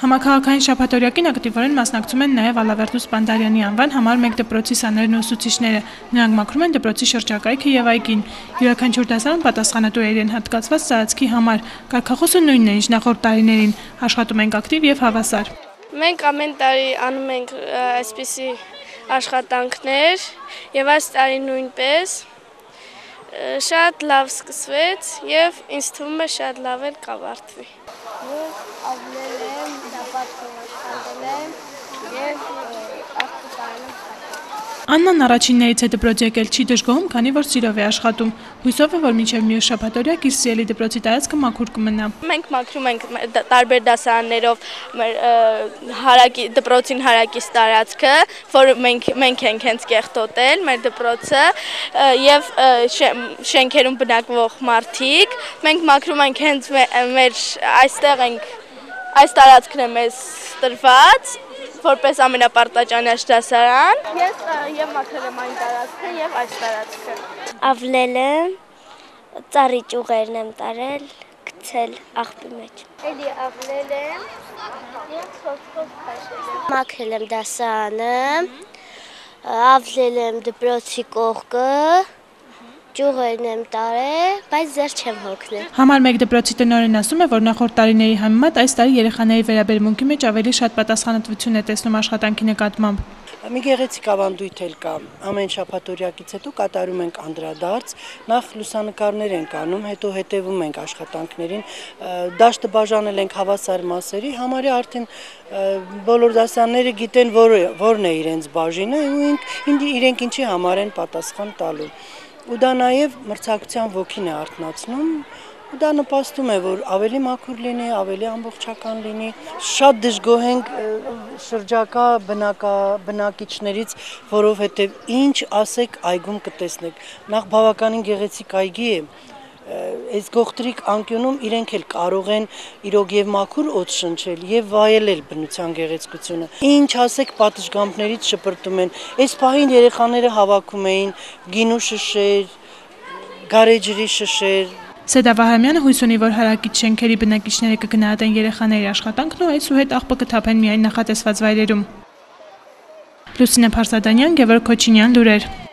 Համակարգային շաբաթօրյակին ակտիվորեն մասնակցում են նաև Ալավերդուս Բանդարյանի անվան համար 1 դպրոցի սաներն ու ուսուցիչները։ Նրանք մաքրում են դպրոցի շրջակայքը եւ այգին։ Յուրաքանչյուր դասարան պատասխանատու է իրեն հատկացված տարածքի համար։ Կարգախոսը նույնն է, ինչ նախորդ տարիներին։ Աշխատում ենք ակտիվ եւ հավասար։ Մենք ամեն տարի անում ենք այսպիսի աշխատանքներ եւ այս տարի նույնպես շատ լավ սկսվեց եւ ինձ թվում է շատ լավ էլ կավարտվի։ Ավլել եմ, դապատում աշխատել եմ և աղբուտարում Աննան առաջիններից է դպրոց եկել, չի դժգոհում, քանի որ սիրով է աշխատում։ Հույսով է, որ մինչև մյուս շաբաթօրյակ իր սիրելի դպրոցի տարածքը մաքուր կմնա։ Մենք մաքրում ենք տարբեր դասարաններով դպրոցին հարակից տարածքը, որ մենք ենք հենց կեղտոտել մեր դպրոցը եւ շենքերում բնակվող մարդիկ։ Մենք մաքրում ենք հենց մեր այստեղ ենք, այս տարածքն է մեզ տրված, որպես ամենապարտաճանաչ դասարան։ Ես մաքրել եմ այն տարածքը եւ այս տարածքը։ Ավլել եմ, ծառի ճյուղերն եմ տարել, գցել աղբի մեջ։ Էլի ավլել եմ եւ սոցկոս քաշել եմ։ Մաքրել եմ դասարանը, ավլել եմ դպրոցի կողքը, ճյուղերն եմ տարել, բայց ձեր չեմ հոգնել։ Համար 1 դպրոցի տնօրենն ասում է, որ նախորդ տարիների համեմատ այս տարի երեխաների վերաբերմունքի մեջ ավելի շատ պատասխանատվություն է տեսնում աշխատանքի նկատմամբ։ Մի գեղեցիկ ավանդույթ էլ կա, ամեն շաբաթօրյակից հետո կատարում ենք անդրադարձ, նախ լուսանկարներ ենք անում, հետո հետևում ենք աշխատանքներին, դաշտը բաժանել ենք հավասար մասերի, համարյա արդեն բոլոր դասարանները գիտեն որն է իրենց բաժինը ու իրենք ինչի համար են պատասխան տալու։ Ու դա նաև մրցակցության ոգին է արթնացնում, ու դա նպաստում է, որ ավելի մաքուր լինի, ավելի ամբողջական լինի։ Շատ դժգոհ ենք շրջակա բնակիչներից, որովհետև ինչ ասեք այգում կտեսնեք։ Նախ բավականին գեղեցիկ այգի է, այս գողտրիկ անկյունում իրենք էլ կարող են իրոք եւ մաքուր օդ շնչել եւ վայելել բնության գեղեցկությունը։ Ինչ ասեք պատշգամբներից շպրտում են։ Այս պահին երեխաները հավաքում էին գինու շշեր, գարեջրի շշեր։ Սեդա Վահրամյանը հույս ունի, որ հարակից շենքերի բնակիչները կգնահատեն երեխաների աշխատանքն ու այսուհետ աղբը կթափեն միայն նախատեսված վայրերում։ Լուսինե Փարսադանյան, Գևորգ Քոչինյան, լուրեր։